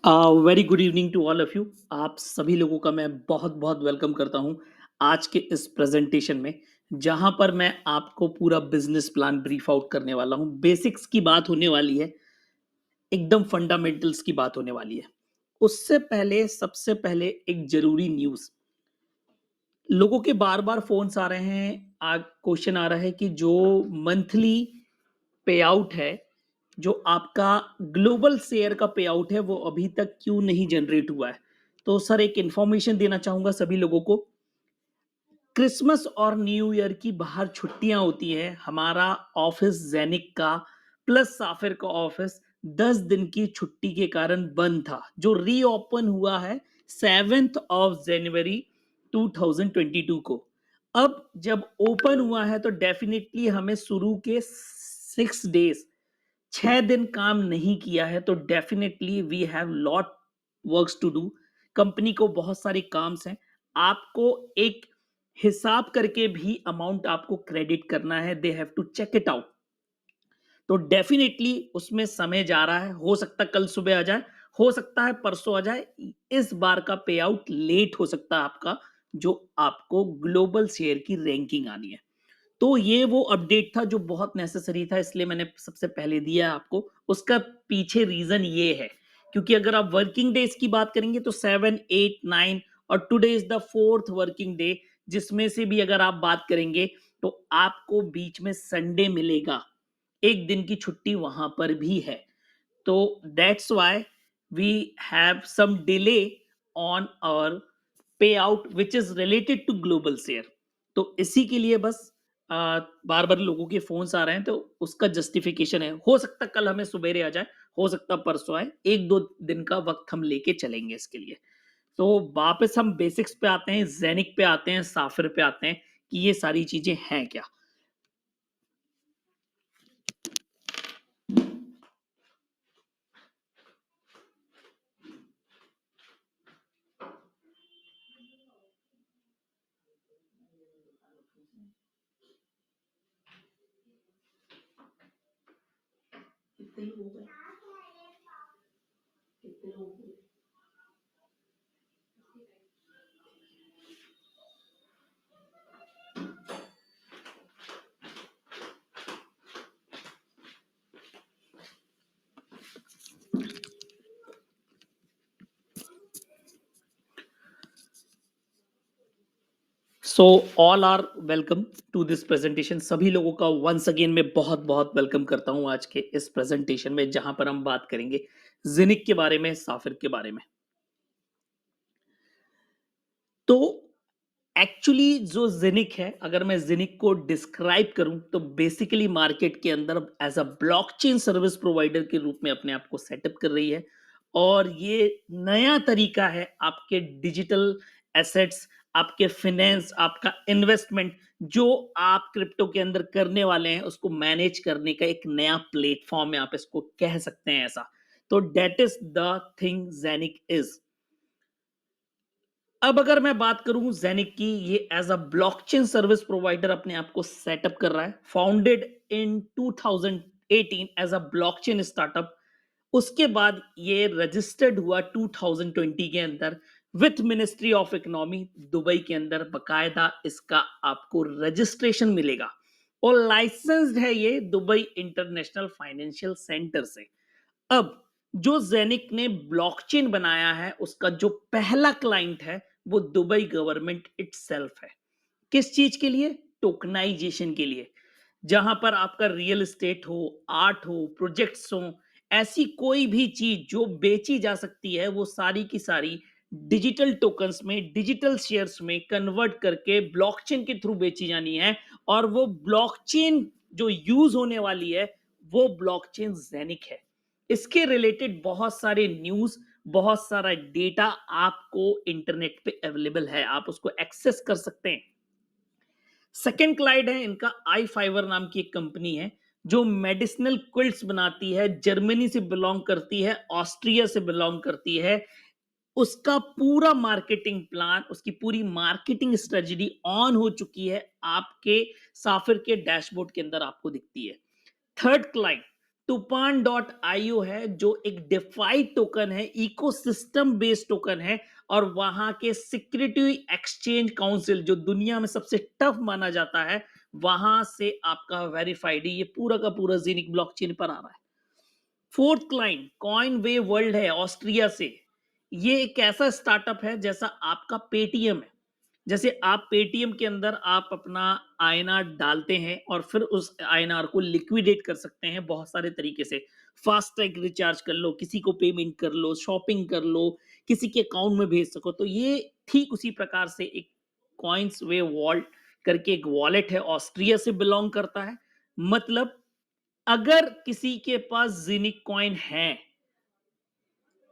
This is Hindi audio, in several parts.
Very good evening to all of you. आप सभी लोगों का मैं बहुत बहुत वेलकम करता हूं आज के इस प्रेजेंटेशन में, जहां पर मैं आपको पूरा बिजनेस प्लान ब्रीफ आउट करने वाला हूं। बेसिक्स की बात होने वाली है, एकदम फंडामेंटल्स की बात होने वाली है। उससे पहले सबसे पहले एक जरूरी न्यूज़। लोगों के बार बार फोन्स आ रहे हैं, आज क्वेश्चन आ रहा है कि जो मंथली पे आउट है, जो आपका ग्लोबल शेयर का पे आउट है, वो अभी तक क्यों नहीं जनरेट हुआ है। तो सर एक इंफॉर्मेशन देना चाहूंगा सभी लोगों को। क्रिसमस और न्यू ईयर की बाहर छुट्टियां होती हैं। हमारा ऑफिस जैनिक का प्लस साफिर का ऑफिस 10 दिन की छुट्टी के कारण बंद था, जो रीओपन हुआ है 7 जनवरी 2022 को। अब जब ओपन हुआ है तो डेफिनेटली हमें शुरू के 6 डेज, 6 दिन काम नहीं किया है, तो definitely we have lot works to do. Company को बहुत सारे काम्स हैं। आपको एक हिसाब करके भी अमाउंट आपको क्रेडिट करना है, they have to check it out. तो डेफिनेटली उसमें समय जा रहा है, हो सकता है कल सुबह आ जाए, हो सकता है परसों आ जाए। इस बार का पे आउट लेट हो सकता है आपका, जो आपको ग्लोबल शेयर की रैंकिंग आनी है। तो ये वो अपडेट था जो बहुत नेसेसरी था, इसलिए मैंने सबसे पहले दिया आपको। उसका पीछे रीजन ये है, क्योंकि अगर आप वर्किंग डेज की बात करेंगे तो 7, 8, 9, और today is the fourth working day, जिसमें से भी अगर आप बात करेंगे तो आपको बीच में संडे मिलेगा, एक दिन की छुट्टी वहां पर भी है। तो that's why we have some delay on our payout which is related to global share. तो इसी के लिए बस बार बार लोगों के फोन्स आ रहे हैं, तो उसका जस्टिफिकेशन है। हो सकता कल हमें सुबेरे आ जाए, हो सकता परसों आए, एक दो दिन का वक्त हम लेके चलेंगे इसके लिए। तो वापस हम बेसिक्स पे आते हैं, जेनिक पे आते हैं, साफिर पे आते हैं कि ये सारी चीजें हैं क्या। कितने लोग हैं? कितने लोग हैं? So all are welcome to this presentation. सभी लोगों का वंस अगेन मैं बहुत बहुत वेलकम करता हूं आज के इस प्रेजेंटेशन में, जहां पर हम बात करेंगे जिनिक के बारे में, साफिर के बारे में। तो एक्चुअली जो जिनिक है, अगर मैं जिनिक को डिस्क्राइब करूं तो बेसिकली मार्केट के अंदर as a blockchain service provider के रूप में अपने आप को सेटअप कर रही है। और ये नया तरीका है आपके डिजिटल एसेट्स, आपके फिनेंस, आपका इन्वेस्टमेंट, जो आप क्रिप्टो के अंदर करने वाले हैं उसको मैनेज करने का एक नया प्लेटफॉर्म है, आप इसको कह सकते हैं ऐसा। तो दैट इज द थिंग जेनिक इज। अब अगर मैं बात करूं जेनिक की, ये as a blockchain service provider अपने आप को सेटअप कर रहा है, founded in 2018 as a blockchain startup. उसके बाद ये रजिस्टर्ड हुआ 2020 के अंदर with ministry of economy Dubai के अंदर। बकायदा इसका आपको रजिस्ट्रेशन मिलेगा और लाइसेंस्ड है ये दुबई इंटरनेशनल फाइनेंशियल सेंटर से। अब जो जेनिक ने ब्लॉकचेन बनाया है, उसका जो पहला क्लाइंट है वो दुबई गवर्नमेंट इटसेल्फ है। किस चीज के लिए? टोकनाइजेशन के लिए। जहां पर आपका रियल एस्टेट हो, आर्ट हो, प्रोजेक्ट्स हो, ऐसी कोई भी चीज जो बेची जा सकती है, वो सारी की सारी डिजिटल टोकन्स में, डिजिटल शेयर्स में कन्वर्ट करके ब्लॉकचेन के थ्रू बेची जानी है। और वो ब्लॉकचेन जो यूज होने वाली है, वो ब्लॉकचेन जेनिक है। इसके रिलेटेड बहुत सारे न्यूज, बहुत सारा डेटा आपको इंटरनेट पे अवेलेबल है, आप उसको एक्सेस कर सकते हैं। सेकेंड क्लाइड है इनका, आई फाइवर नाम की एक कंपनी है जो मेडिसिनल क्विल्ट्स बनाती है, जर्मनी से बिलोंग करती है, ऑस्ट्रिया से बिलोंग करती है। उसका पूरा मार्केटिंग प्लान, उसकी पूरी मार्केटिंग स्ट्रेटजी ऑन हो चुकी है, आपके साफिर के डैशबोर्ड के अंदर आपको दिखती है। थर्ड क्लाइंट, टूपान डॉट आईओ है जो एक डिफाई टोकन है, इकोसिस्टम बेस्ड टोकन है, और वहां के सिक्योरिटी एक्सचेंज काउंसिल जो दुनिया में सबसे टफ माना जाता है, वहां से आपका वेरीफाइड ये पूरा का पूरा जीनिक ब्लॉकचेन पर आ रहा है। फोर्थ क्लाइंट कॉइन वे वर्ल्ड है ऑस्ट्रिया से। ये एक ऐसा स्टार्टअप है जैसा आपका पेटीएम है। जैसे आप पेटीएम के अंदर आप अपना आईएनआर डालते हैं और फिर उस आईएनआर को लिक्विडेट कर सकते हैं बहुत सारे तरीके से। फास्ट टैग रिचार्ज कर लो, किसी को पेमेंट कर लो, शॉपिंग कर लो, किसी के अकाउंट में भेज सको। तो ये ठीक उसी प्रकार से एक कॉइन्स वे वॉल्ट करके एक वॉलेट है, ऑस्ट्रिया से बिलोंग करता है। मतलब अगर किसी के पास जीनिक कॉइन है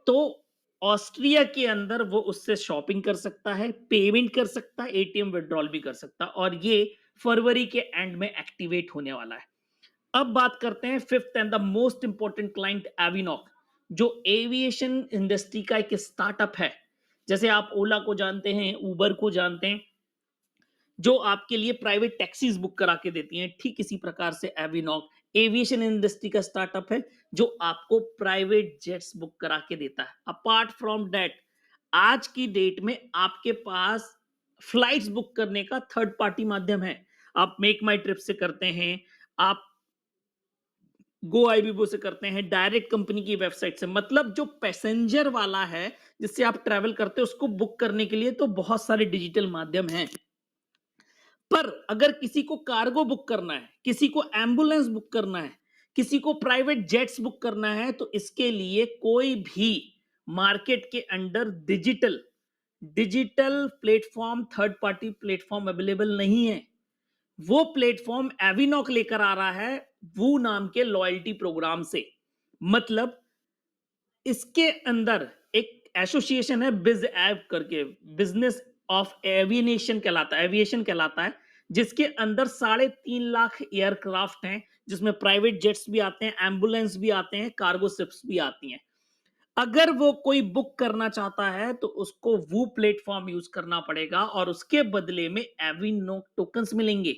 तो ऑस्ट्रिया के अंदर वो उससे शॉपिंग कर सकता है, पेमेंट कर सकता है, एटीएम विड्रॉल भी कर सकता है, और ये फरवरी के एंड में एक्टिवेट होने वाला है। अब बात करते हैं fifth and the most important client, एविनॉक, जो एविएशन इंडस्ट्री का एक स्टार्टअप है। जैसे आप ओला को जानते हैं, उबर को जानते हैं, जो आपके लिए प्राइवेट टैक्सीज बुक करा के देती हैं, ठीक इसी प्रकार से एविनॉक एविएशन इंडस्ट्री का स्टार्टअप है जो आपको प्राइवेट जेट्स बुक करा के देता है। अपार्ट फ्रॉम दैट, आज की डेट में आपके पास फ्लाइट्स बुक करने का थर्ड पार्टी माध्यम है। आप मेक माई ट्रिप से करते हैं, आप गो आईबीबो से करते हैं, डायरेक्ट कंपनी की वेबसाइट से। मतलब जो पैसेंजर वाला है जिससे आप ट्रैवल करते हैं उसको बुक करने के लिए तो बहुत सारे डिजिटल माध्यम हैं। पर अगर किसी को कार्गो बुक करना है, किसी को एम्बुलेंस बुक करना है, किसी को प्राइवेट जेट्स बुक करना है, तो इसके लिए कोई भी मार्केट के under digital digital platform, third party platform available नहीं है। वो प्लेटफॉर्म एविनॉक लेकर आ रहा है, वो नाम के लॉयल्टी प्रोग्राम से। मतलब इसके अंदर एक एसोसिएशन है बिज ऐप करके, बिजनेस ऑफ एविएशन कहलाता है, एविएशन कहलाता है, जिसके अंदर 3.5 लाख एयरक्राफ्ट हैं, जिसमें प्राइवेट जेट्स भी आते हैं, एम्बुलेंस भी आते हैं, कार्गो शिप्स भी आती हैं। अगर वो कोई बुक करना चाहता है तो उसको वो प्लेटफॉर्म यूज करना पड़ेगा और उसके बदले में एविनॉक टोकन्स मिलेंगे।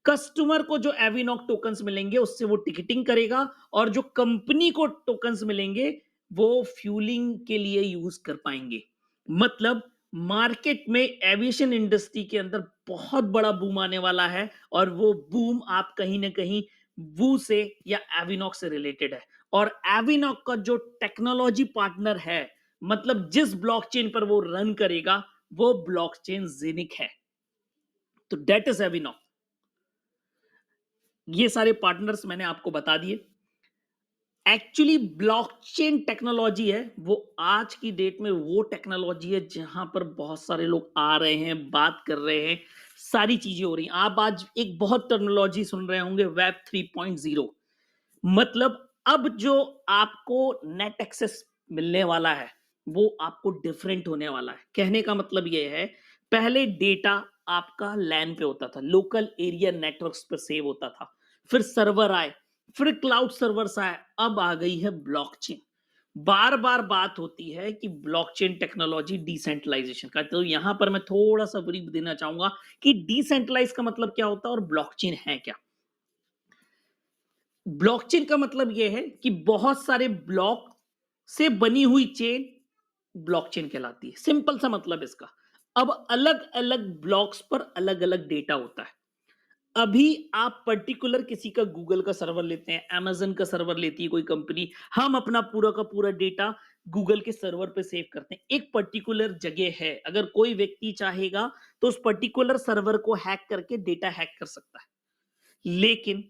कस्टमर को जो एविनॉक टोकन्स मिलेंगे उससे वो टिकटिंग करेगा, और जो कंपनी को टोकन्स मिलेंगे वो फ्यूलिंग के लिए यूज कर पाएंगे। मतलब मार्केट में एविएशन इंडस्ट्री के अंदर बहुत बड़ा बूम आने वाला है, और वो बूम आप कहीं ना कहीं वू से या एविनॉक से रिलेटेड है। और एविनॉक का जो टेक्नोलॉजी पार्टनर है, मतलब जिस ब्लॉकचेन पर वो रन करेगा, वो ब्लॉकचेन जेनिक है। तो डेट इज एविनॉक। ये सारे पार्टनर्स मैंने आपको बता दिए। एक्चुअली ब्लॉकचेन टेक्नोलॉजी है वो आज की डेट में वो टेक्नोलॉजी है जहां पर बहुत सारे लोग आ रहे हैं, बात कर रहे हैं, सारी चीजें हो रही हैं। आप आज एक बहुत टेक्नोलॉजी सुन रहे होंगे, वेब 3.0। मतलब अब जो आपको नेट एक्सेस मिलने वाला है वो आपको डिफरेंट होने वाला है। कहने का मतलब ये है, पहले डेटा आपका लैन पे होता था, लोकल एरिया नेटवर्क्स पर सेव होता था, फिर सर्वर आए, फिर क्लाउड सर्वर्स आए, अब आ गई है ब्लॉकचेन। बार बार बात होती है कि ब्लॉकचेन टेक्नोलॉजी डिसेंट्रलाइजेशन का, तो यहां पर मैं थोड़ा सा ब्रीफ देना चाहूंगा कि डिसेंट्रलाइज का मतलब क्या होता है और ब्लॉकचेन है क्या। ब्लॉकचेन का मतलब यह है कि बहुत सारे ब्लॉक से बनी हुई चेन ब्लॉकचेन कहलाती है। सिंपल सा मतलब इसका। अब अलग अलग ब्लॉक्स पर अलग अलग डेटा होता है। अभी आप पर्टिकुलर किसी का गूगल का सर्वर लेते हैं, amazon का सर्वर लेती है कोई कंपनी, हम अपना पूरा का पूरा डेटा गूगल के सर्वर पे सेव करते हैं। एक पर्टिकुलर जगह है, अगर कोई व्यक्ति चाहेगा तो उस पर्टिकुलर सर्वर को हैक करके डेटा हैक कर सकता है। लेकिन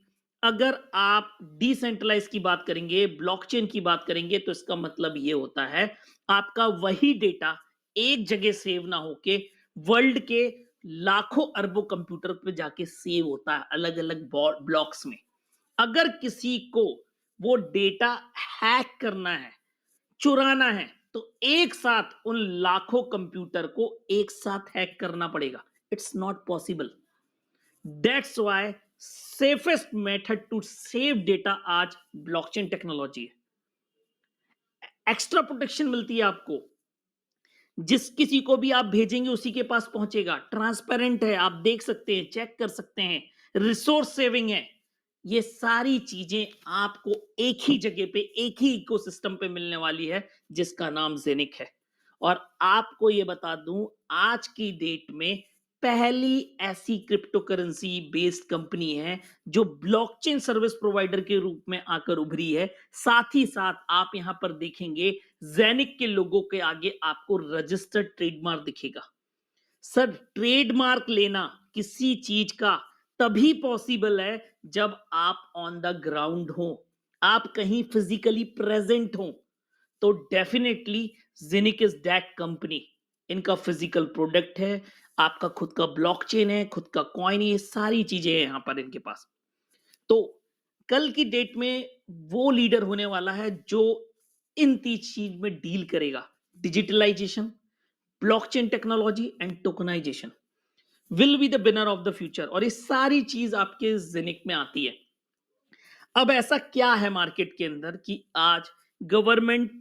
अगर आप डिसेंट्रलाइज की बात करेंगे, ब्लॉकचेन की बात करेंगे, तो इसका मतलब ये होता है आपका वही डेटा एक जगह सेव ना होके वर्ल्ड के लाखों अरबों कंप्यूटर पे जाके सेव होता है अलग अलग ब्लॉक्स में। अगर किसी को वो डेटा हैक करना है, चुराना है, तो एक साथ उन लाखों कंप्यूटर को एक साथ हैक करना पड़ेगा। It's not possible. That's why safest method to save data आज ब्लॉकचेन टेक्नोलॉजी है। एक्स्ट्रा प्रोटेक्शन मिलती है आपको, जिस किसी को भी आप भेजेंगे उसी के पास पहुंचेगा, ट्रांसपेरेंट है, आप देख सकते हैं, चेक कर सकते हैं, रिसोर्स सेविंग है। ये सारी चीजें आपको एक ही जगह पे, एक ही इकोसिस्टम पे मिलने वाली है, जिसका नाम जेनिक है। और आपको ये बता दूं, आज की डेट में पहली ऐसी क्रिप्टो करेंसी बेस्ड कंपनी है जो ब्लॉकचेन सर्विस प्रोवाइडर के रूप में आकर उभरी है। साथ ही साथ आप यहां पर देखेंगे, जेनिक के लोगों के आगे आपको रजिस्टर्ड ट्रेडमार्क दिखेगा। सर, ट्रेडमार्क लेना किसी चीज का तभी पॉसिबल है जब आप ऑन द ग्राउंड हो, आप कहीं फिजिकली प्रेजेंट हो। तो डेफिनेटली जेनिक इज दैट कंपनी। इनका फिजिकल प्रोडक्ट है, आपका खुद का ब्लॉकचेन है, खुद का कॉइन, ये सारी चीजें हैं यहां पर इनके पास। तो कल की डेट में वो लीडर होने वाला है जो इन तीन चीज में डील करेगा: digitalization, blockchain technology and tokenization will be the winner of the future. और ये सारी चीज आपके जेनिक में आती है। अब ऐसा क्या है मार्केट के अंदर कि आज गवर्नमेंट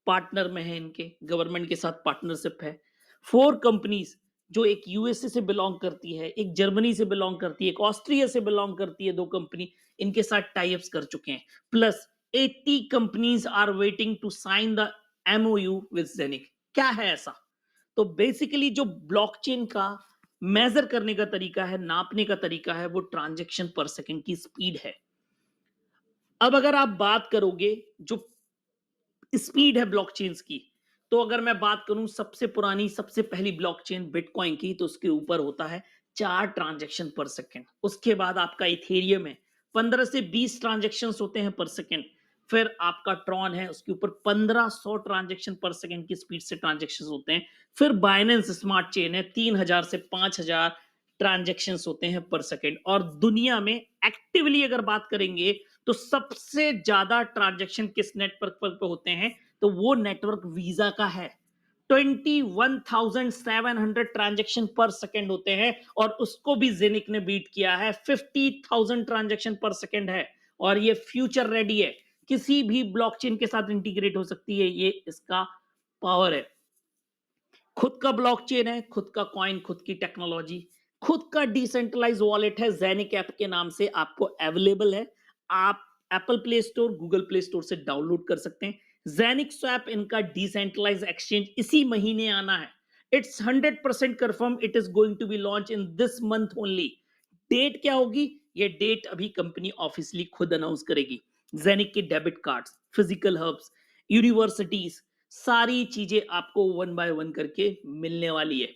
पार्टनर में है, इनके गवर्नमेंट के साथ पार्टनरशिप है। फोर कंपनीज, जो एक यूएसए से बिलोंग करती है, एक जर्मनी से बिलोंग करती है, एक ऑस्ट्रिया से बिलोंग करती है, दो कंपनी इनके साथ टाइप्स कर चुके हैं। Plus 80 companies are waiting to sign the MOU with जेनिक। क्या है ऐसा? तो बेसिकली जो ब्लॉकचेन का मेजर करने का तरीका है, नापने का तरीका है, वो ट्रांजैक्शन पर सेकंड की स्पीड है। अब अगर आप बात करोगे जो स्पीड है ब्लॉकचेन्स की, तो अगर मैं बात करूं सबसे पुरानी, सबसे पहली ब्लॉकचेन बिटकॉइन की, तो उसके ऊपर होता है 4 ट्रांजैक्शन पर सेकंड। उसके बाद आपका इथेरियम है, 15 से 20 ट्रांजैक्शन होते हैं पर सेकंड। फिर आपका ट्रॉन है, उसके ऊपर 1500 ट्रांजैक्शन पर सेकंड की स्पीड से ट्रांजैक्शन होते हैं। फिर बाइनेंस स्मार्ट चेन है, 3000 से 5000 ट्रांजैक्शन होते हैं पर सेकंड। और दुनिया में एक्टिवली अगर बात करेंगे, तो सबसे ज्यादा ट्रांजैक्शन किस नेटवर्क पर होते हैं, तो वो नेटवर्क वीजा का है। 21,700 ट्रांजैक्शन पर सेकेंड होते हैं, और उसको भी जेनिक ने बीट किया है। 50,000 ट्रांजैक्शन पर सेकेंड है, और ये फ्यूचर रेडी है, किसी भी ब्लॉकचेन के साथ इंटीग्रेट हो सकती है, ये इसका पावर है। खुद का ब्लॉकचेन है, खुद का कॉइन, खुद की टेक्नोलॉजी, खुद का डिसेंट्रलाइज वॉलेट है, जेनिक ऐप के नाम से आपको अवेलेबल है। आप Apple play store, Google play store से डाउनलोड कर सकते हैं। जेनिक स्वैप इनका डिसेंट्रलाइज एक्सचेंज इसी महीने आना है। It's 100% confirm, it is going to be launch in this month only. Date क्या होगी, ये डेट अभी कंपनी ऑफिशियली खुद अनाउंस करेगी। जेनिक के debit cards, physical hubs, universities, सारी चीजें आपको वन बाय वन करके मिलने वाली है।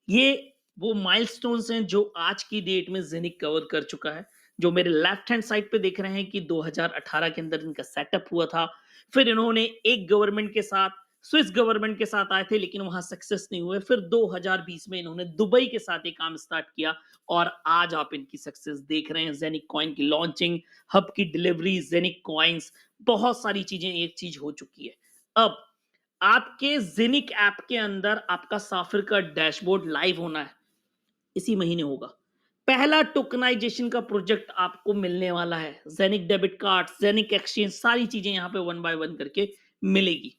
ये वो माइलस्टोन्स हैं जो आज की डेट में जेनिक कवर कर चुका है। जो मेरे लेफ्ट हैंड साइड पे देख रहे हैं कि 2018 के अंदर इनका सेटअप हुआ था। फिर इन्होंने एक गवर्नमेंट के साथ, स्विस गवर्नमेंट के साथ आए थे, लेकिन वहां सक्सेस नहीं हुए। फिर 2020 में इन्होंने दुबई के साथ एक काम स्टार्ट किया, और आज आप इनकी सक्सेस देख रहे हैं। जेनिक कॉइन की लॉन्चिंग, हब की डिलीवरी, जेनिक कॉइन्स, बहुत सारी चीजें एक चीज हो चुकी है। अब आपके जेनिक ऐप के अंदर आपका साफिर का डैशबोर्ड लाइव होना है, इसी महीने होगा। पहला टोकनाइजेशन का प्रोजेक्ट आपको मिलने वाला है। जेनिक डेबिट कार्ड, जेनिक एक्सचेंज, सारी चीजें यहां पे वन बाय वन करके मिलेगी।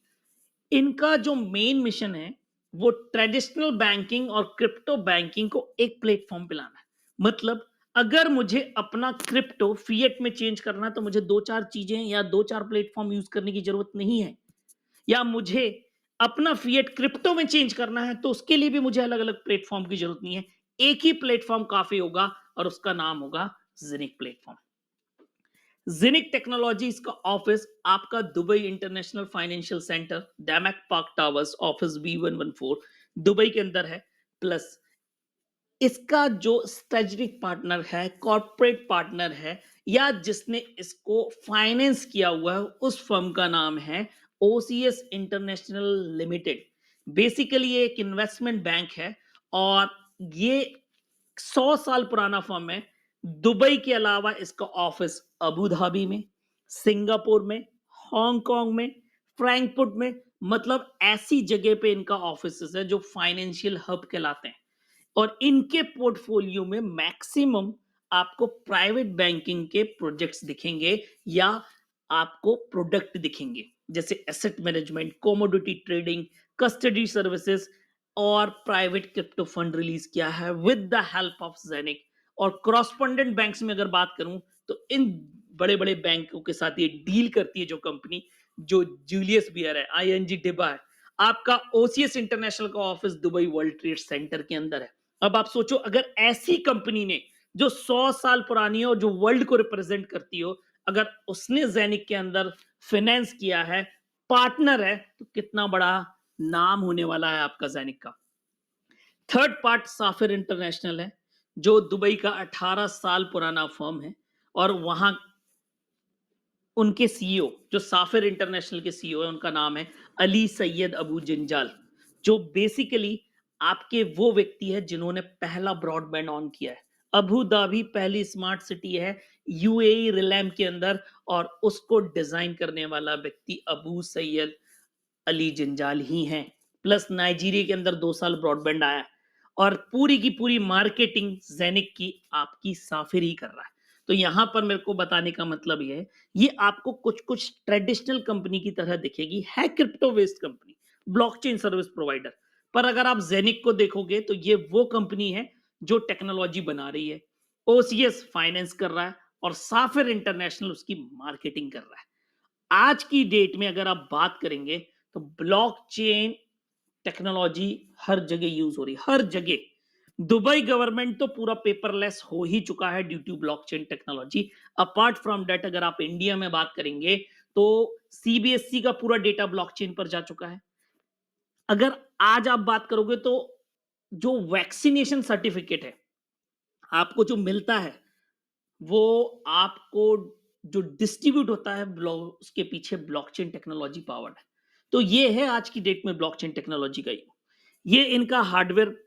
इनका जो मेन मिशन है, वो ट्रेडिशनल बैंकिंग और क्रिप्टो बैंकिंग को एक प्लेटफॉर्म पे लाना है। मतलब अगर मुझे अपना क्रिप्टो फिएट में चेंज करना है, तो मुझे दो चार चीजें या दो चार प्लेटफॉर्म यूज करने की जरूरत नहीं है। या मुझे अपना फिएट क्रिप्टो में चेंज करना है, तो उसके लिए भी मुझे अलग अलग प्लेटफॉर्म की जरूरत नहीं है। एक ही प्लेटफॉर्म काफी होगा, और उसका नाम होगा जेनिक प्लेटफॉर्म। जेनिक टेक्नोलॉजीज का ऑफिस आपका Dubai international financial centre, Damac park towers, office B114 Dubai के अंदर है। प्लस इसका जो स्ट्रेटेजिक पार्टनर है, कॉर्पोरेट पार्टनर है, या जिसने इसको फाइनेंस किया हुआ है, उस फर्म का नाम है ओसीएस इंटरनेशनल लिमिटेड। बेसिकली ये एक इन्वेस्टमेंट बैंक है, और ये 100 साल पुराना फर्म है। दुबई के अलावा इसका ऑफिस अबू धाबी में, सिंगापुर में, हांगकांग में, फ्रैंकफर्ट में, मतलब ऐसी जगह पे इनका ऑफिस है जो फाइनेंशियल हब कहलाते हैं। और इनके पोर्टफोलियो में मैक्सिमम आपको प्राइवेट बैंकिंग के प्रोजेक्ट्स दिखेंगे, या आपको प्रोडक्ट दिखेंगे, जैसे asset management, commodity trading, custody services, और प्राइवेट क्रिप्टो फंड रिलीज किया है विद द हेल्प ऑफ जेनिक। और क्रॉसपोंडेंट बैंक्स में अगर बात करूं, तो इन बड़े-बड़े बैंकों के साथ ये डील करती है जो कंपनी, जो जूलियस बियर है, आईएनजी डिबा है, आपका ओसीएस इंटरनेशनल का office Dubai world trade centre के अंदर है। अब आप सोचो अगर ऐसी कंपनी ने जो 100 साल पुरानी है और जो वर्ल्ड को रिप्रेजेंट करती हो, अगर उसने ज़ैनिक के अंदर फाइनेंस किया है, पार्टनर है, तो कितना बड़ा नाम होने वाला है आपका ज़ैनिक का। थर्ड पार्ट साफिर इंटरनेशनल है, जो दुबई का 18 साल पुराना फर्म है और वहां उनके सीईओ, जो साफिर इंटरनेशनल के सीईओ है, उनका नाम है अली सैयद अबू जिंजाल, जो बेसिकली आपके वो व्यक्ति है जिन्होंने पहला ब्रॉडबैंड ऑन किया है। अबू धाबी पहली स्मार्ट सिटी है यूएई रिलैम के अंदर, और उसको डिजाइन करने वाला व्यक्ति अबू सैयद अली जंजाल ही हैं। प्लस नाइजीरिया के अंदर 2 साल ब्रॉडबैंड आया है और पूरी की पूरी मार्केटिंग जैनिक की आपकी साफिर ही कर रहा है। तो यहां पर मेरे को बताने का मतलब ये है, ये आपको कुछ कुछ ट्रेडिशनल कंपनी की तरह दिखेगी, है crypto based company, blockchain service provider, पर अगर आप जेनिक को देखोगे तो ये वो कंपनी है जो टेक्नोलॉजी बना रही है, ओसीएस फाइनेंस कर रहा है और साफिर इंटरनेशनल उसकी मार्केटिंग कर रहा है। आज की डेट में अगर आप बात करेंगे तो ब्लॉकचेन टेक्नोलॉजी हर जगह यूज हो रही है, हर जगह। दुबई गवर्नमेंट तो पूरा पेपरलेस हो ही चुका है due to blockchain technology. Apart from that अगर आप इंडिया में बात करेंगे तो सीबीएसई का पूरा डेटा ब्लॉकचेन पर जा चुका है। अगर आज आप बात करोगे तो जो वैक्सीनेशन सर्टिफिकेट है आपको जो मिलता है, वो आपको जो डिस्ट्रीब्यूट होता है उसके पीछे ब्लॉकचेन टेक्नोलॉजी पावर्ड है। तो ये है आज की डेट में ब्लॉकचेन टेक्नोलॉजी का ये इनका हार्डवेयर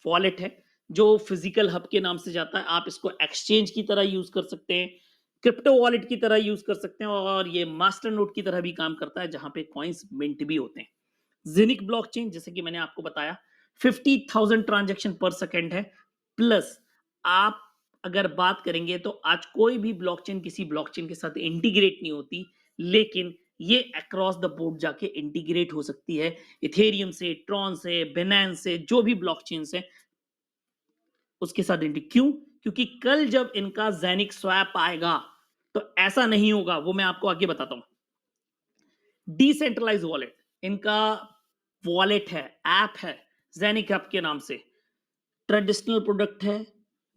वॉलेट है जो फिजिकल हब के नाम से जाता है। आप इसको एक्सचेंज की तरह यूज कर सकते हैं, क्रिप्टो वॉलेट की तरह यूज कर सकते हैं, और ये मास्टर नोट की तरह भी काम करता है जहां पे कॉइन्स मिंट भी होते हैं। जेनिक ब्लॉकचेन जैसे कि मैंने आपको बताया 50,000 ट्रांजैक्शन पर सेकेंड है। प्लस आप अगर बात करेंगे तो आज कोई भी ब्लॉकचेन किसी ब्लॉकचेन के साथ इंटीग्रेट नहीं होती, लेकिन ये अक्रॉस द बोर्ड जाके इंटीग्रेट हो सकती है इथेरियम से, ट्रॉन से, बिनेंस से, जो भी ब्लॉकचेन है उसके साथ क्यों? क्योंकि कल जब इनका जेनिक स्वैप आएगा तो ऐसा नहीं होगा, वो मैं आपको आगे बताता हूं। डिसेंट्रलाइज वॉलेट इनका वॉलेट है, ऐप है जेनिक ऐप के नाम से। ट्रेडिशनल प्रोडक्ट है,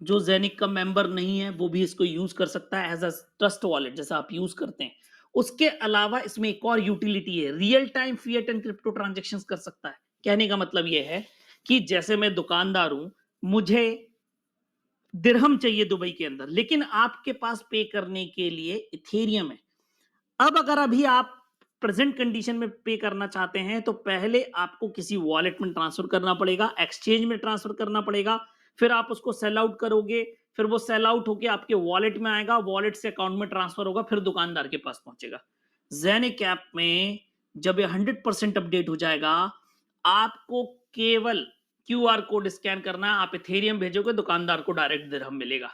जो जेनिक का मेंबर नहीं है वो भी इसको यूज कर सकता है एज अ ट्रस्ट वॉलेट जैसा आप यूज करते हैं। उसके अलावा इसमें एक और यूटिलिटी है, real time fiat and crypto transaction कर सकता है। कहने का मतलब यह है कि जैसे मैं दुकानदार हूं, मुझे दिरहम चाहिए दुबई के अंदर, लेकिन आपके पास पे करने के लिए इथेरियम है। अब अगर अभी आप प्रेजेंट कंडीशन में पे करना चाहते हैं तो पहले आपको किसी वॉलेट में ट्रांसफर करना पड़ेगा, एक्सचेंज में ट्रांसफर करना पड़ेगा, फिर आप उसको सेल आउट करोगे, फिर वो सेल आउट होके आपके वॉलेट में आएगा, वॉलेट से अकाउंट में ट्रांसफर होगा, फिर दुकानदार के पास पहुंचेगा। जेनिक ऐप में जब ये 100% अपडेट हो जाएगा, आपको केवल क्यूआर कोड स्कैन करना है, आप इथेरियम भेजोगे, दुकानदार को डायरेक्ट दिरहम मिलेगा।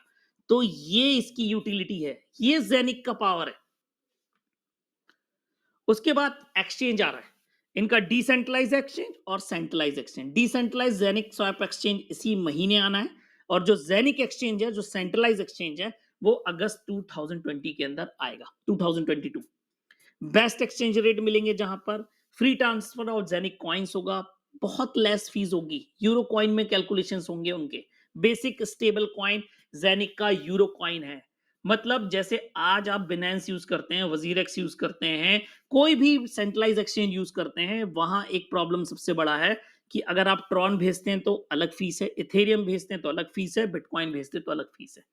तो ये इसकी यूटिलिटी है, ये जेनिक का पावर है। उसके बाद एक्सचेंज आ रहा है, इनका डिसेंट्रलाइज एक्सचेंज और सेंट्रलाइज एक्सचेंज। डिसेंट्रलाइज जेनिक स्वैप एक्सचेंज इसी महीने आना है, और जो जेनिक एक्सचेंज है, जो सेंट्रलाइज एक्सचेंज है, वो अगस्त 2020 के अंदर आएगा, 2022। बेस्ट एक्सचेंज रेट मिलेंगे जहां पर फ्री ट्रांसफर और जेनिक कॉइन्स होगा, बहुत लेस फीस होगी, यूरो कॉइन में कैलकुलेशंस होंगे उनके। बेसिक स्टेबल कॉइन जेनिक का यूरो कॉइन है। मतलब जैसे आज आप बिनेंस यूज करते हैं, वजीरेक्स यूज करते हैं, कोई भी सेंट्रलाइज एक्सचेंज यूज करते हैं, वहां एक प्रॉब्लम सबसे बड़ा है कि अगर आप ट्रॉन भेजते हैं तो अलग फीस है, इथेरियम भेजते हैं तो अलग फीस है, बिटकॉइन भेजते हैं तो अलग फीस है।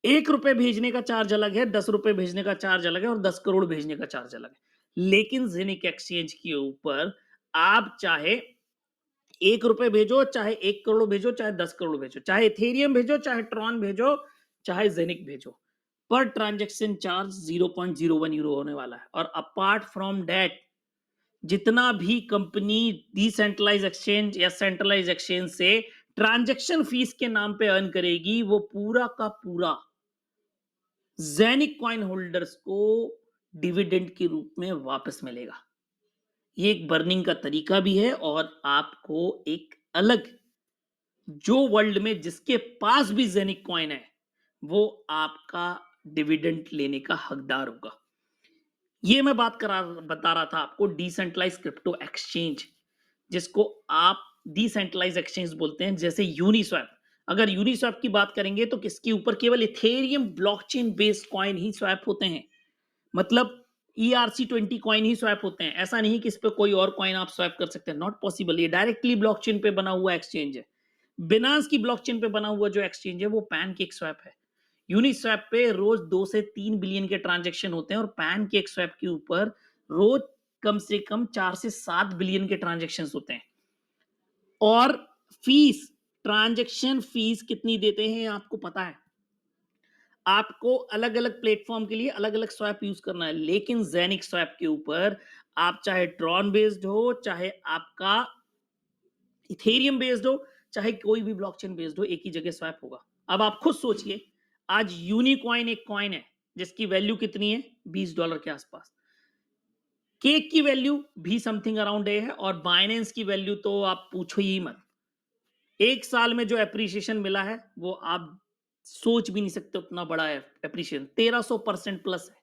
1 रुपए भेजने का चार्ज अलग है, 10 रुपए भेजने का चार्ज अलग है, और 10 करोड़ भेजने का चार्ज अलग है। लेकिन जेनिक एक्सचेंज के ऊपर आप चाहे 1 रुपए भेजो, चाहे 1 करोड़ भेजो, चाहे 10 करोड़ भेजो, चाहे इथेरियम भेजो, चाहे ट्रॉन भेजो, चाहे जेनिक भेजो, पर ट्रांजेक्शन चार्ज 0.01 यूरो होने वाला है। और अपार्ट फ्रॉम दैट जितना भी कंपनी डिसेंट्रलाइज एक्सचेंज या सेंट्रलाइज एक्सचेंज से ट्रांजेक्शन फीस के नाम पे अर्न करेगी, वो पूरा का पूरा जेनिक कॉइन होल्डर्स को डिविडेंड के रूप में वापस मिलेगा। ये एक बर्निंग का तरीका भी है, और आपको एक अलग, जो वर्ल्ड में जिसके पास भी जेनिक कॉइन है वो आपका डिविडेंड लेने का हकदार होगा। ये मैं बता रहा था आपको डिसेंट्रलाइज क्रिप्टो एक्सचेंज, जिसको आप डिसेंट्रलाइज एक्सचेंज बोलते हैं, जैसे यूनिस्वैप। अगर यूनिस्वैप की बात करेंगे तो किसके ऊपर केवल इथेरियम ब्लॉकचेन बेस्ड कॉइन ही स्वैप होते हैं, मतलब ERC20 कॉइन ही स्वैप होते हैं। ऐसा नहीं कि इस पे कोई और कॉइन आप स्वैप कर सकते हैं, नॉट पॉसिबल। ये डायरेक्टली ब्लॉकचेन पे बना हुआ एक्सचेंज है। बिनांस की ब्लॉकचेन पे बना हुआ जो एक्सचेंज है वो पैनकेक स्वैप है। यूनिस्वैप पे रोज 2 से 3 बिलियन के ट्रांजेक्शन होते हैं और पैनकेक स्वैप के ऊपर रोज कम से कम 4 से 7 बिलियन के ट्रांजेक्शन होते हैं। और फीस, ट्रांजेक्शन फीस कितनी देते हैं आपको पता है? आपको अलग अलग प्लेटफॉर्म के लिए अलग अलग स्वैप यूज करना है, लेकिन जेनिक स्वैप के ऊपर आप चाहे ट्रॉन बेस्ड हो, चाहे आपका इथेरियम बेस्ड हो, चाहे कोई भी ब्लॉकचेन बेस्ड हो, एक ही जगह स्वैप होगा। अब आप खुद सोचिए, आज यूनिकॉइन एक कॉइन है जिसकी वैल्यू कितनी है, $20 के आसपास। केक की वैल्यू भी समथिंग अराउंड है, और बाइनेंस की वैल्यू तो आप पूछो ही मत। एक साल में जो एप्रिसिएशन मिला है वो आप सोच भी नहीं सकते, उतना बड़ा है एप्रिसिएशन, 1300% प्लस है।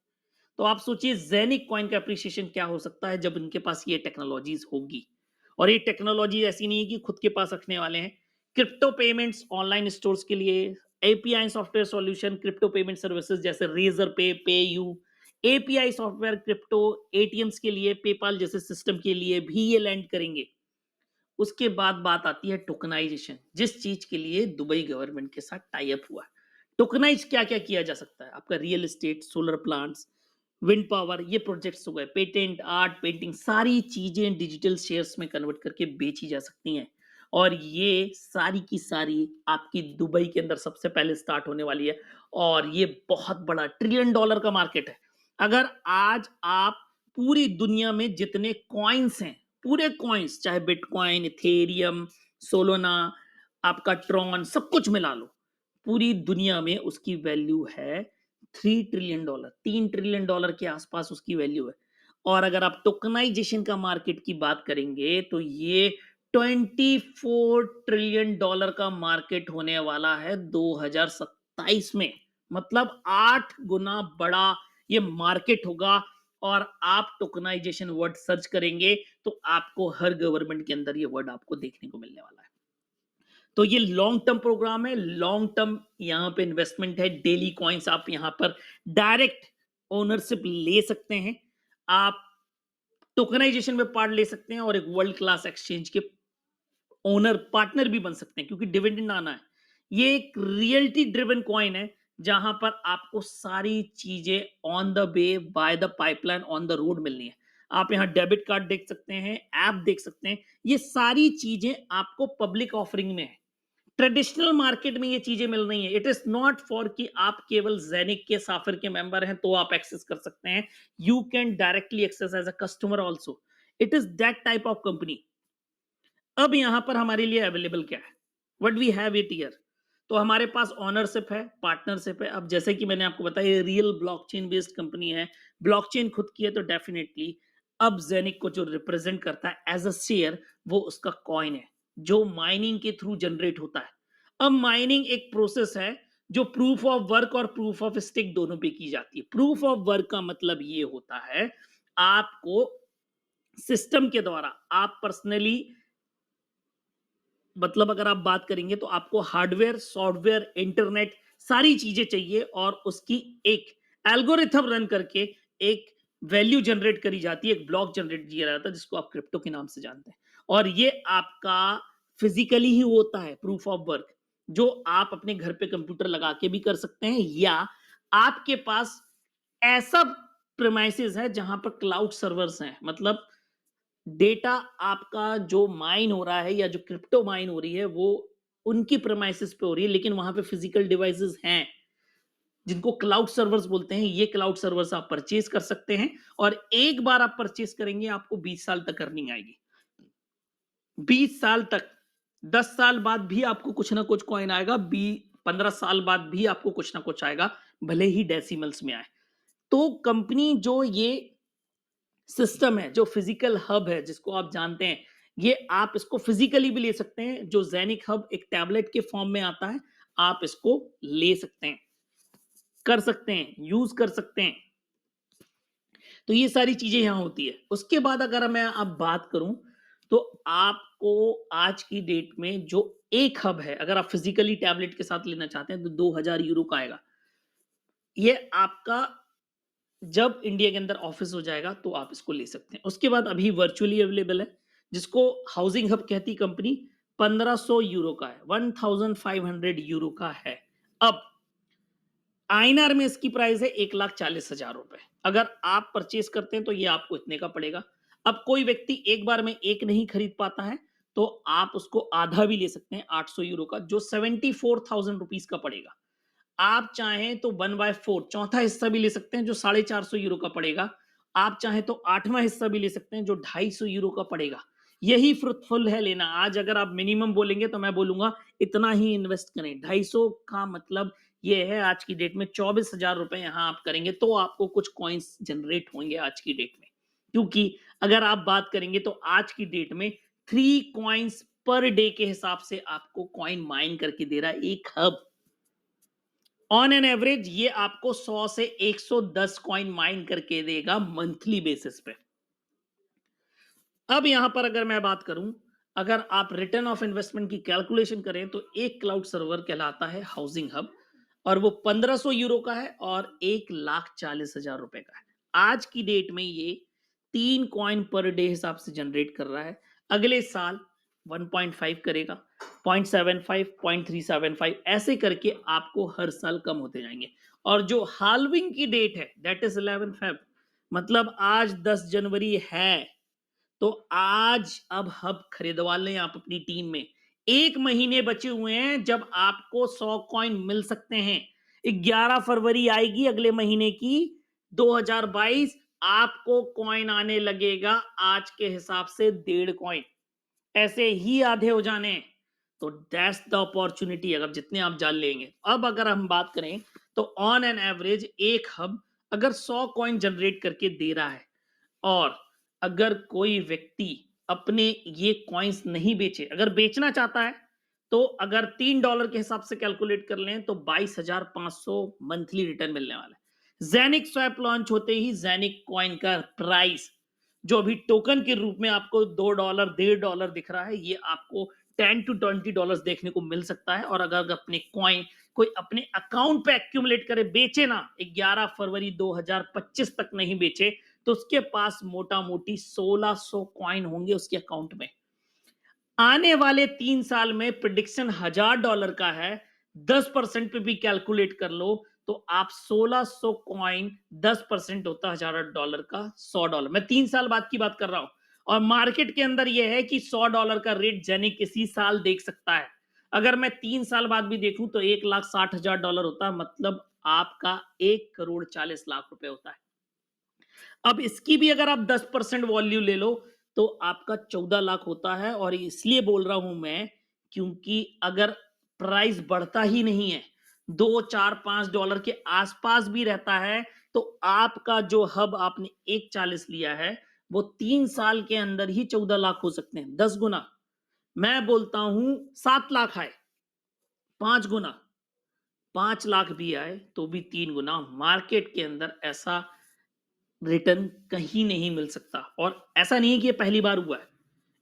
तो आप सोचिए जेनिक कॉइन का एप्रिसिएशन क्या हो सकता है जब इनके पास ये टेक्नोलॉजीज होगी। और ये टेक्नोलॉजी ऐसी नहीं है कि खुद के पास रखने वाले हैं। क्रिप्टो पेमेंट्स ऑनलाइन स्टोर्स के लिए API software solution, crypto payment services जैसे रेजर पे you, API software crypto ATMs के लिए, पेपाल जैसे सिस्टम के लिए भी ये लैंड करेंगे। उसके बाद बात आती है टोकनाइजेशन, जिस चीज के लिए दुबई गवर्नमेंट के साथ टाई अप हुआ है। टोकनाइज क्या क्या किया जा सकता है? आपका real estate, solar plants, wind power, ये प्रोजेक्ट्स हो गए, पेटेंट, आर्ट, पेंटिंग, सारी चीजें डिजिटल शेयर्स में कन्वर्ट करके बेची जा सकती हैं। और ये सारी की सारी आपकी दुबई के अंदर सबसे पहले स्टार्ट होने वाली है। और ये बहुत बड़ा $1 ट्रिलियन का मार्केट है। अगर आज आप पूरी दुनिया में जितने कॉइन्स हैं, पूरे कॉइन्स, चाहे बिटकॉइन, इथेरियम, सोलोना, आपका ट्रॉन, सब कुछ मिला लो, पूरी दुनिया में उसकी वैल्यू है $3 ट्रिलियन, $3 ट्रिलियन के आसपास उसकी वैल्यू है। और अगर आप टोकनाइजेशन का मार्केट की बात करेंगे तो ये $24 ट्रिलियन का मार्केट होने वाला है 2027 में। मतलब 8 गुना बड़ा ये मार्केट होगा। और आप टोकनाइजेशन वर्ड सर्च करेंगे तो आपको हर गवर्नमेंट के अंदर ये वर्ड आपको देखने को मिलने वाला है। तो ये लॉन्ग टर्म प्रोग्राम है, लॉन्ग टर्म यहाँ पे इन्वेस्टमेंट है। डेली कॉइन्स आप यहाँ पर डायरेक्ट ओनरशिप ले सकते हैं, आप टोकनाइजेशन में पार्ट ले सकते हैं, और एक वर्ल्ड क्लास एक्सचेंज के ओनर पार्टनर भी बन सकते हैं, क्योंकि डिविडेंड आना है। ये एक रियलिटी ड्रिवन कॉइन है, जहां पर आपको सारी चीजें on the way, by the pipeline, on the road मिलनी है। आप यहाँ डेबिट कार्ड देख सकते हैं, ऐप देख सकते हैं, ये सारी चीजें आपको पब्लिक ऑफरिंग में है। ट्रेडिशनल मार्केट में ये चीजें मिल रही हैं। इट इज नॉट फॉर कि आप केवल जेनिक के साफिर के मेंबर हैं तो आप एक्सेस कर सकते हैं। You can directly access as a customer also. It is that type of company. अब यहां पर हमारे लिए अवेलेबल क्या है, what we have it here? तो हमारे पास ऑनरशिप है, पार्टनरशिप है। अब जैसे कि मैंने आपको बताया, ये रियल ब्लॉकचेन बेस्ड कंपनी है, ब्लॉकचेन खुद की है, तो डेफिनेटली अब जेनिक को जो रिप्रेजेंट करता है एज अ शेयर, वो उसका कॉइन है जो माइनिंग के थ्रू जनरेट होता है। अब माइनिंग एक प्रोसेस है जो प्रूफ ऑफ वर्क और प्रूफ ऑफ स्टेक दोनों पे की जाती है। प्रूफ ऑफ वर्क का मतलब ये होता है, आपको सिस्टम के द्वारा, आप पर्सनली, मतलब अगर आप बात करेंगे तो आपको हार्डवेयर, सॉफ्टवेयर, इंटरनेट, सारी चीजें चाहिए, और उसकी एक एल्गोरिथम रन करके एक वैल्यू जनरेट करी जाती है, एक ब्लॉक जनरेट किया जाता है, जिसको आप क्रिप्टो के नाम से जानते हैं। और ये आपका फिजिकली ही होता है, प्रूफ ऑफ वर्क, जो आप अपने घर पे कंप्यूटर लगा के भी कर सकते हैं, या आपके पास ऐसा प्रेमाइसेस है जहां पर क्लाउड सर्वर्स हैं, मतलब डेटा आपका जो माइन हो रहा है या जो क्रिप्टो माइन हो रही है वो उनकी प्रेमाइसिस पे हो रही है, लेकिन वहां पे फिजिकल डिवाइसेस हैं जिनको क्लाउड सर्वर्स बोलते हैं। ये क्लाउड सर्वर्स आप परचेज कर सकते हैं, और एक बार आप परचेज करेंगे आपको 20 साल तक अर्निंग आएगी। 20 साल तक, 10 साल बाद भी आपको कुछ ना कुछ कॉइन आएगा, 15 साल बाद भी आपको कुछ ना कुछ आएगा, भले ही डेसिमल्स में आए। तो कंपनी जो ये सिस्टम है, जो फिजिकल हब है जिसको आप जानते हैं, ये आप इसको फिजिकली भी ले सकते हैं। जो जेनिक हब एक टैबलेट के फॉर्म में आता है, आप इसको ले सकते हैं। कर सकते हैं, यूज कर सकते हैं। तो ये सारी चीजें यहां होती है। उसके बाद अगर मैं अब बात करूं तो आपको आज की डेट में जो एक हब है, अगर आप फिजिकली टैबलेट के साथ लेना चाहते हैं तो 2000 यूरो का आएगा। ये आपका जब इंडिया के अंदर ऑफिस हो जाएगा तो आप इसको ले सकते हैं। उसके बाद अभी वर्चुअली अवेलेबल है, जिसको हाउसिंग हब कहती कंपनी, 1500 यूरो का है, 1500 यूरो का है। अब आईएनआर में इसकी प्राइस है 1,40,000 रुपए। अगर आप परचेज करते हैं तो ये आपको इतने का पड़ेगा। अब कोई व्यक्ति एक बार में एक नहीं खरीद पाता है तो आप उसको आधा भी ले सकते हैं, 800 यूरो का, जो 74,000 रुपीज का पड़ेगा। आप चाहें तो 1/4 चौथा हिस्सा भी ले सकते हैं, जो 450 यूरो का पड़ेगा। आप चाहें तो आठवां हिस्सा भी ले सकते हैं, जो 250 यूरो का पड़ेगा। यही फ्रूटफुल है लेना। आज अगर आप मिनिमम बोलेंगे तो मैं बोलूंगा इतना ही इन्वेस्ट करें। 250 का मतलब ये है आज की डेट में 24,000 रुपए यहां आप करेंगे तो आपको कुछ कॉइन्स जनरेट होंगे आज की डेट में। क्योंकि अगर आप बात करेंगे तो आज की डेट में 3 कॉइन्स पर डे के हिसाब से आपको कॉइन माइन करके दे रहा है एक हब। ऑन एन एवरेज ये आपको 100 से 110 कॉइन माइन करके देगा मंथली बेसिस पे। अब यहां पर अगर मैं बात करूं, अगर आप रिटर्न ऑफ इन्वेस्टमेंट की कैलकुलेशन करें तो एक क्लाउड सर्वर कहलाता है हाउसिंग हब, और वो 1500 यूरो का है और 1,40,000 रुपए का है। आज की डेट में ये 3 कॉइन पर डे हिसाब से जनरेट कर रहा है। अगले साल 1.5 करेगा, 0.75, 0.375, ऐसे करके आपको हर साल कम होते जाएंगे। और जो हाल्विंग की डेट है दैट इज 11 फेब, मतलब आज 10 जनवरी है, तो आज अब हब खरीदवा लें आप अपनी टीम में। 1 महीने बचे हुए हैं जब आपको 100 कॉइन मिल सकते हैं। 11 फरवरी आएगी अगले महीने की 2022, आपको कॉइन आने लगेगा आज के हिसाब से 1.5 कॉइन, ऐसे ही आधे हो जाने हैं। तो दैट्स द अपॉर्चुनिटी, अगर जितने आप जान लेंगे। अब अगर हम बात करें तो ऑन एन एवरेज एक हब अगर 100 कॉइन जनरेट करके दे रहा है, और अगर कोई व्यक्ति अपने ये कॉइन्स नहीं बेचे, अगर बेचना चाहता है, तो अगर $3 के हिसाब से कैलकुलेट कर लें तो 22,500 मंथली रिटर्न मिलने वाला है। जैनिक स्वैप लॉन्च होते ही जैनिक कॉइन का प्राइस, जो अभी टोकन के रूप में आपको $2 $1.5 दिख रहा है, ये आपको $10 to $20 देखने को मिल सकता है। और अगर अपने कॉइन कोई अपने अकाउंट पे एक्यूमुलेट करे, बेचे ना, 11 फरवरी 2025 तक नहीं बेचे, तो उसके पास मोटा मोटी 1600 कॉइन होंगे उसके अकाउंट में। आने वाले 3 साल में प्रिडिक्शन $1,000 का है। 10% पे भी कैलकुलेट कर लो तो आप 1600 कॉइन, 10% होता है $1,000 का, $100। मैं 3 साल बाद की बात कर रहा हूं। और मार्केट के अंदर यह है कि $100 का रेट जेनिक किसी साल देख सकता है। अगर मैं 3 साल बाद भी देखूं तो $1,60,000 होता है, मतलब आपका 1,40,40,00,000 होता है। अब इसकी भी अगर आप 10% वॉल्यू ले लो तो आपका 14 लाख होता है। और इसलिए बोल रहा हूं मैं, क्योंकि अगर प्राइस बढ़ता ही नहीं है, 2 4 5 डॉलर के आसपास भी रहता है, तो आपका जो हब आपने 1,40 लिया है वो 3 साल के अंदर ही 14 लाख हो सकते हैं, 10 गुना। मैं बोलता हूं 7 लाख आए, 5 गुना, 5 लाख भी आए तो भी 3 गुना। मार्केट के अंदर ऐसा रिटर्न कहीं नहीं मिल सकता। और ऐसा नहीं है कि ये पहली बार हुआ है।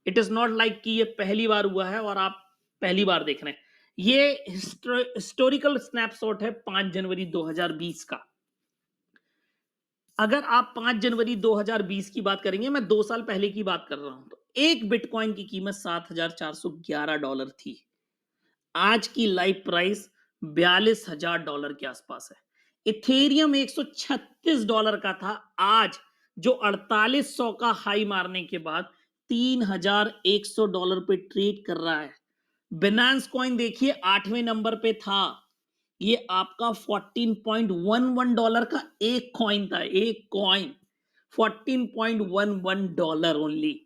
इट इज नॉट लाइक कि ये पहली बार हुआ है और आप पहली बार देख रहे हैं। ये हिस्टोरिकल स्नैपशॉट है 5 जनवरी 2020 का। अगर आप 5 जनवरी 2020 की बात करेंगे, मैं 2 साल पहले की बात कर रहा हूं, तो एक बिटकॉइन की कीमत $7,411 थी। आज की लाइव प्राइस $42,000 के आसपास है। इथेरियम $136 का था आज, जो 4800 का हाई मारने के बाद $3,100 पे ट्रेड कर रहा है। बिनांस कॉइन देखिए 8वें नंबर पे था। ये आपका $14.11 का एक कॉइन था, एक कॉइन $14.11 ओनली।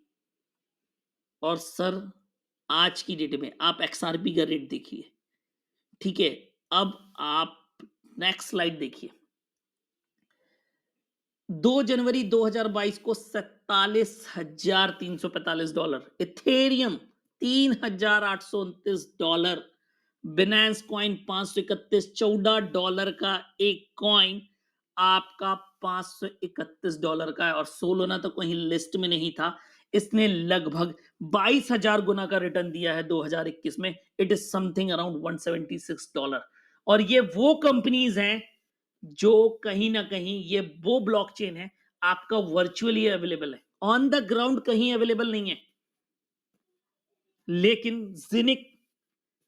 और सर आज की डेट में आप एक्सआरपी का रेट देखिए, ठीक है। अब आप नेक्स्ट स्लाइड देखिए। 2 जनवरी 2022 को $47,345, इथेरियम $3,829, बिनेंस कॉइन 531, $14 का एक कॉइन आपका $531 का है, और सोलोना तो कहीं लिस्ट में नहीं था। इसने लगभग 22,000 गुना का रिटर्न दिया है 2021 में। It is something around $176। और ये वो कंपनीज हैं जो कहीं ना कहीं, ये वो ब्लॉकचेन है आपका वर्चुअली अवेलेबल है, ऑन द ग्राउंड कहीं अवेलेबल नहीं है। लेकिन जिनिक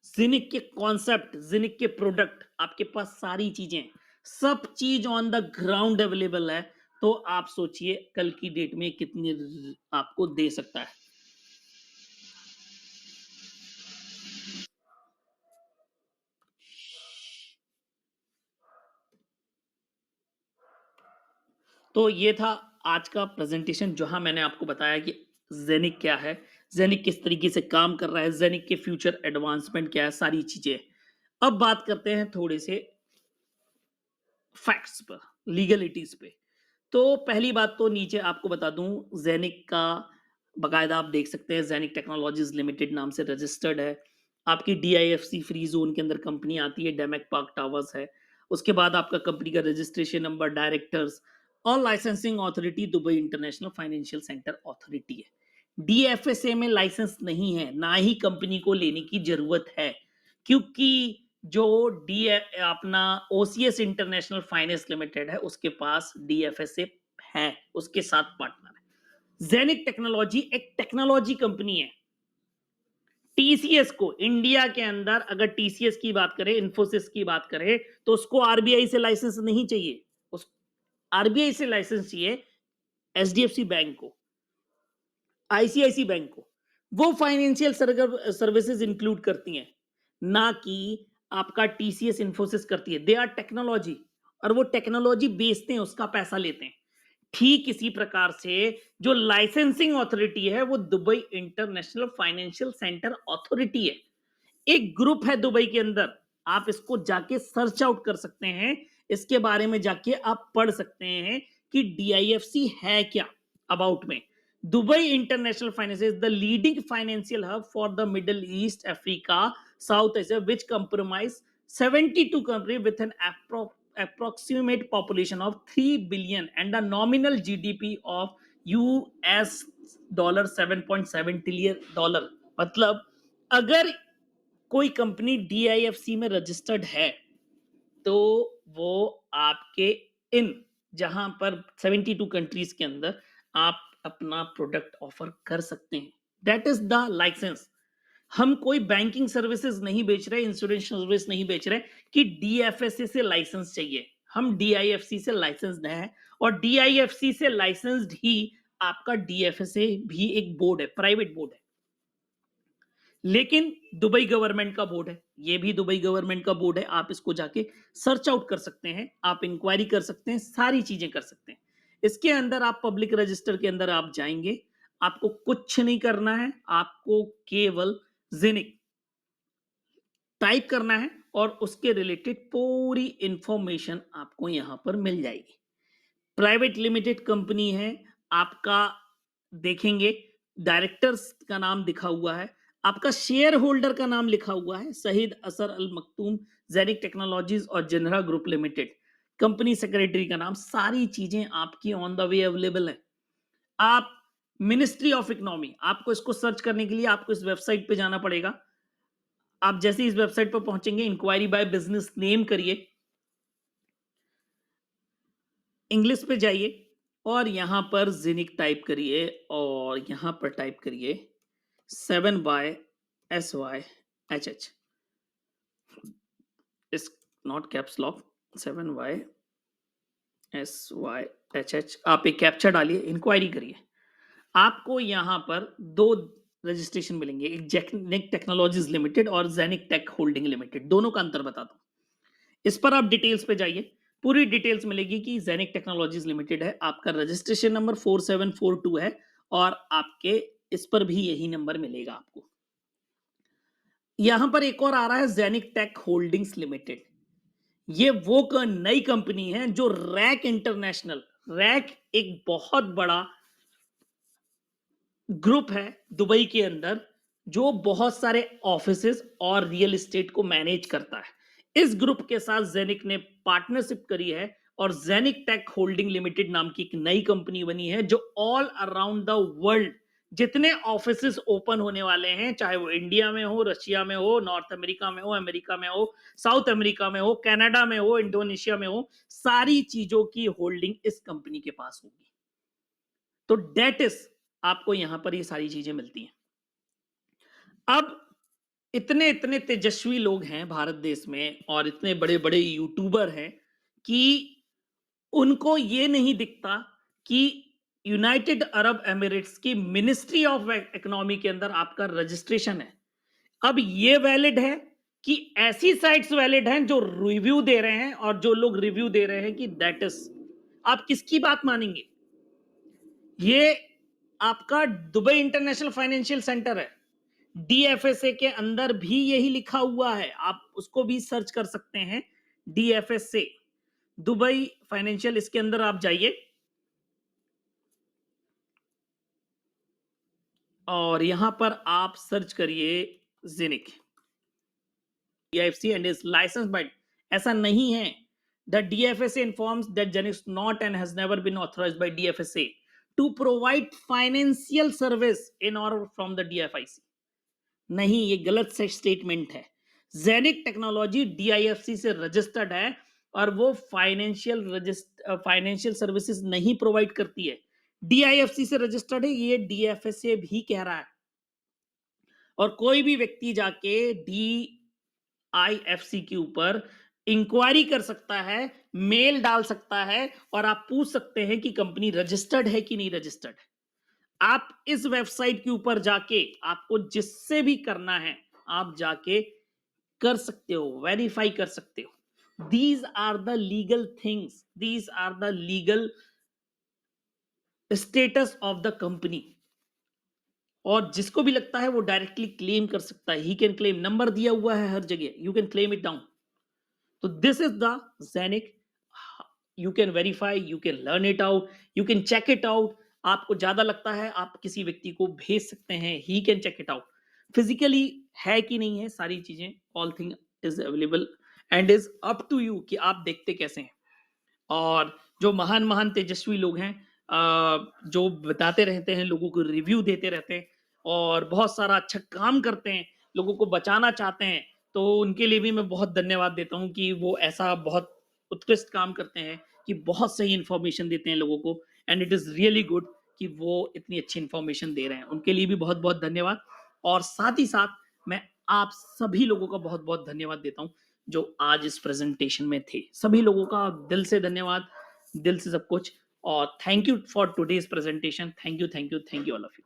जिनिक के कॉन्सेप्ट, जिनिक के प्रोडक्ट, आपके पास सारी चीजें हैं, सब चीज ऑन द ग्राउंड अवेलेबल है। तो आप सोचिए कल की डेट में कितनी आपको दे सकता है। तो ये था आज का प्रेजेंटेशन, जहां मैंने आपको बताया कि जेनिक क्या है, जेनिक किस तरीके से काम कर रहा है, जेनिक के फ्यूचर एडवांसमेंट क्या है, सारी चीजें। अब बात करते हैं थोड़े से फैक्ट्स पर, लीगलिटीज पे। तो पहली बात तो नीचे आपको बता दूं, जेनिक का बकायदा आप देख सकते हैं, जेनिक टेक्नोलॉजीज लिमिटेड नाम से रजिस्टर्ड है। आपकी डीआईएफसी फ्री जोन के अंदर कंपनी आती है, डेमेक पार्क टावर्स है। उसके बाद आपका कंपनी का रजिस्ट्रेशन नंबर, डायरेक्टर्स और licensing authority Dubai international financial centre authority है। डीएफएसए में लाइसेंस नहीं है, ना ही कंपनी को लेने की जरूरत है, क्योंकि जो डी अपना ओसीएस इंटरनेशनल फाइनेंस लिमिटेड है, उसके पास डीएफएसए है, उसके साथ पार्टनर है। जेनिक टेक्नोलॉजी एक टेक्नोलॉजी कंपनी है। टीसीएस को इंडिया के अंदर, अगर टीसीएस की बात करें, इंफोसिस की बात करें, तो उसको आरबीआई से लाइसेंस नहीं चाहिए, उस आरबीआई से लाइसेंस चाहिए एचडीएफसी बैंक को, आईसीआईसी बैंक को। वो फाइनेंशियल सर्विसेज इंक्लूड करती हैं, ना कि आपका टीसीएस इंफोसिस करती है। दे आर टेक्नोलॉजी, और वो टेक्नोलॉजी बेचते हैं, उसका पैसा लेते हैं। ठीक इसी प्रकार से जो लाइसेंसिंग अथॉरिटी है, वो Dubai international financial centre authority है। एक ग्रुप है दुबई के अंदर, आप इसको जाके सर्च आउट कर सकते हैं, इसके बारे में जाके आप पढ़ सकते हैं कि डीआईएफसी है क्या। अबाउट में, Dubai international finance is the leading financial hub for the middle east, Africa, south Asia, which compromise 72 country with an approximate population of 3 billion and a nominal GDP of US dollar 7.7 trillion dollar. मतलब अगर कोई कंपनी डीआईएफसी में रजिस्टर्ड है, तो वो आपके इन, जहां पर 72 कंट्रीज के अंदर आप अपना प्रोडक्ट ऑफर कर सकते हैं। That is the license. हम कोई बैंकिंग सर्विसेज नहीं बेच रहे, इंश्योरेंस सर्विस नहीं बेच रहे कि डीएफएससी से लाइसेंस चाहिए। हम डीआईएफसी से लाइसेंस है, और डीआईएफसी से लाइसेंस्ड ही आपका डीएफएसए भी एक बोर्ड है, प्राइवेट बोर्ड है। लेकिन दुबई गवर्नमेंट का बोर्ड है, ये भी दुबई गवर्नमेंट का बोर्ड है। आप इसको जाके सर्च आउट कर सकते हैं, आप इंक्वायरी कर सकते हैं, सारी चीजें कर सकते हैं। इसके अंदर आप पब्लिक रजिस्टर के अंदर आप जाएंगे, आपको कुछ नहीं करना है, आपको केवल जेनिक टाइप करना है, और उसके रिलेटेड पूरी इंफॉर्मेशन आपको यहां पर मिल जाएगी। प्राइवेट लिमिटेड कंपनी है आपका, देखेंगे डायरेक्टर्स का नाम दिखा हुआ है, आपका शेयर होल्डर का नाम लिखा हुआ है शहीद असर अल मखतूम, जेनिक टेक्नोलॉजीज और genre group limited. Company secretary का नाम, सारी चीजें आपकी ऑन द वे अवेलेबल है। आप मिनिस्ट्री ऑफ इकोनॉमी, आपको इसको सर्च करने के लिए आपको इस वेबसाइट पे जाना पड़ेगा। आप जैसे इस वेबसाइट पर पहुंचेंगे, इंक्वायरी बाय बिजनेस नेम करिए, इंग्लिश पे जाइए, और यहां पर जिनिक टाइप करिए, और यहां पर टाइप करिए 7YSYHH, इस नॉट कैप्स लॉक, 7YSYHH। आप एक कैप्चा डालिए, इंक्वायरी करिए। आपको यहां पर दो रजिस्ट्रेशन मिलेंगे, एक जेनिक टेक्नोलॉजीज लिमिटेड और जेनिक टेक होल्डिंग लिमिटेड। दोनों का अंतर बताता हूं, इस पर आप डिटेल्स पे जाइए, पूरी डिटेल्स मिलेगी कि जेनिक टेक्नोलॉजीज लिमिटेड है, आपका रजिस्ट्रेशन नंबर 4742 है, और आपके इस पर भी यही नंबर मिलेगा आपको। यहां पर एक और आ रहा है जेनिक टेक होल्डिंग्स लिमिटेड। ये वो नई कंपनी है जो रैक इंटरनेशनल, रैक एक बहुत बड़ा ग्रुप है दुबई के अंदर, जो बहुत सारे ऑफिसेस और रियल एस्टेट को मैनेज करता है। इस ग्रुप के साथ जेनिक ने पार्टनरशिप करी है और जेनिक टेक होल्डिंग लिमिटेड नाम की एक नई कंपनी बनी है जो ऑल अराउंड द वर्ल्ड जितने ऑफिसेस ओपन होने वाले हैं, चाहे वो इंडिया में हो, रशिया में हो, नॉर्थ अमेरिका में हो, साउथ अमेरिका में हो, कनाडा में हो, इंडोनेशिया में हो, सारी चीजों की होल्डिंग इस कंपनी के पास होगी। तो डेट इज आपको यहां पर ये सारी चीजें मिलती हैं। अब इतने इतने तेजस्वी लोग हैं भारत देश में और इतने बड़े बड़े यूट्यूबर हैं कि उनको ये नहीं दिखता कि यूनाइटेड अरब एमिरेट्स की मिनिस्ट्री ऑफ इकोनॉमी के अंदर आपका रजिस्ट्रेशन है। अब ये वैलिड है कि ऐसी साइट्स वैलिड हैं जो रिव्यू दे रहे हैं, और जो लोग रिव्यू दे रहे हैं कि दैट इज, आप किसकी बात मानेंगे? ये आपका दुबई इंटरनेशनल फाइनेंशियल सेंटर है, डीएफएसए के अंदर भी यही लिखा हुआ है, आप उसको भी सर्च कर सकते हैं। डीएफएसए दुबई फाइनेंशियल, इसके अंदर आप जाइए और यहां पर आप सर्च करिए जेनिक DFC and is licence by. ऐसा नहीं है। द डीएफएसए इन्फॉर्म्स दैट जेनिक not and has never been authorised by DFSA to provide financial service in or from the डीएफआईसी। नहीं, ये गलत से स्टेटमेंट है। जेनिक टेक्नोलॉजी डीआईएफसी से रजिस्टर्ड है और वो फाइनेंशियल सर्विसेज नहीं प्रोवाइड करती है। डीआईएफसी से रजिस्टर्ड है, ये डीएफएसए भी कह रहा है। और कोई भी व्यक्ति जाके डीआईएफसी के ऊपर इंक्वायरी कर सकता है, मेल डाल सकता है और आप पूछ सकते हैं कि कंपनी रजिस्टर्ड है कि नहीं रजिस्टर्ड है। आप इस वेबसाइट के ऊपर जाके आपको जिससे भी करना है आप जाके कर सकते हो, वेरीफाई कर सकते हो। These are the legal things, these are the legal status of the company. और जिसको भी लगता है वो डायरेक्टली क्लेम कर सकता है। ही कैन क्लेम, नंबर दिया हुआ है हर जगह, you can claim it down. तो दिस इज द जेनिक। You can verify, you can learn it out, you can check it out. आपको ज्यादा लगता है आप किसी व्यक्ति को भेज सकते हैं, he can check it out physically है कि नहीं है, सारी चीजें, all thing is available and is up to you कि आप देखते कैसे हैं। और जो महान महान तेजस्वी लोग हैं, जो बताते रहते हैं, लोगों को रिव्यू देते रहते हैं और बहुत सारा अच्छा काम करते हैं, लोगों को बचाना चाहते हैं, तो उनके लिए भी मैं बहुत धन्यवाद देता हूँ कि वो ऐसा बहुत उत्कृष्ट काम करते हैं कि बहुत सही इंफॉर्मेशन देते हैं लोगों को। And it is really good कि वो इतनी अच्छी इंफॉर्मेशन दे रहे हैं, उनके लिए भी बहुत बहुत धन्यवाद। और साथ ही साथ मैं आप सभी लोगों का बहुत बहुत धन्यवाद देता हूँ जो आज इस प्रेजेंटेशन में थे। सभी लोगों का दिल से धन्यवाद, दिल से सब कुछ। और thank you for today's presentation. Thank you, thank you, thank you all of you.